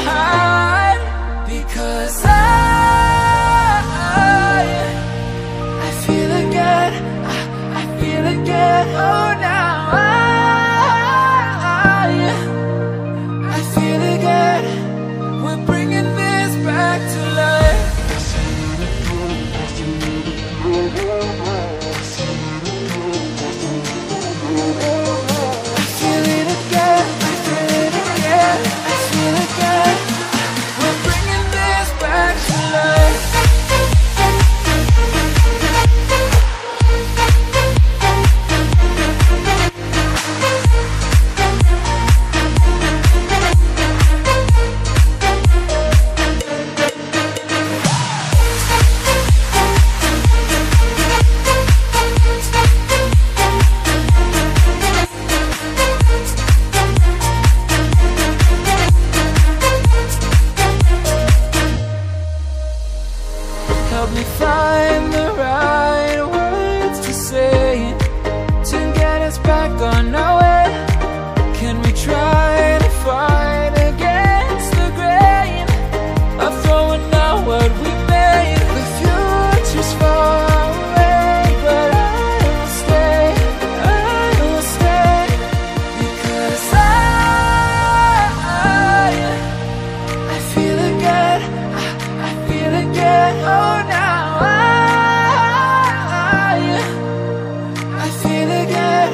hide, because I feel again, I feel again. Oh, now I feel again. We're bringing this back to life. I feel it again, I feel it again, I feel it again. We're bringing this back to life. Help me find the right words to say to get us back on our way. Can we try to fight against the grain of throwing out what we made? The future's far away, but I will stay, because I feel again, I feel again. Oh, now I feel again.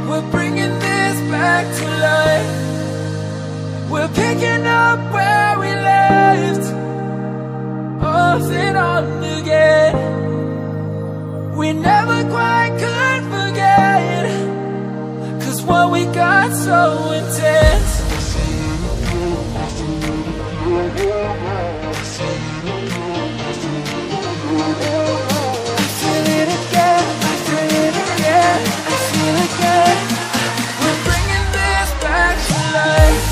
We're bringing this back to life. We're picking up where we left off and on again. We never quite could forget, 'cause what we got so intense. I feel it again, I feel it again, I feel it again. We're bringing this back to life.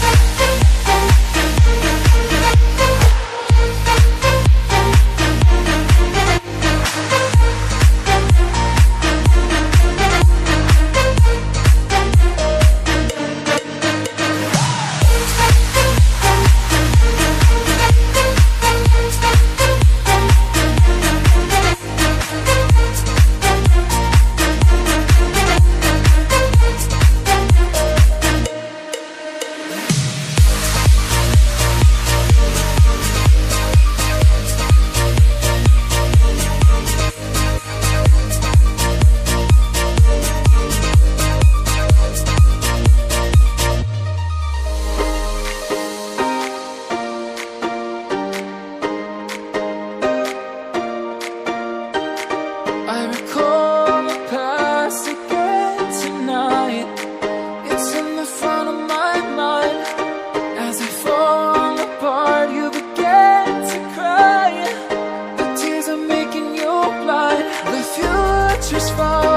I recall the past again tonight. It's in the front of my mind. As I fall apart, you begin to cry. The tears are making you blind. The future's far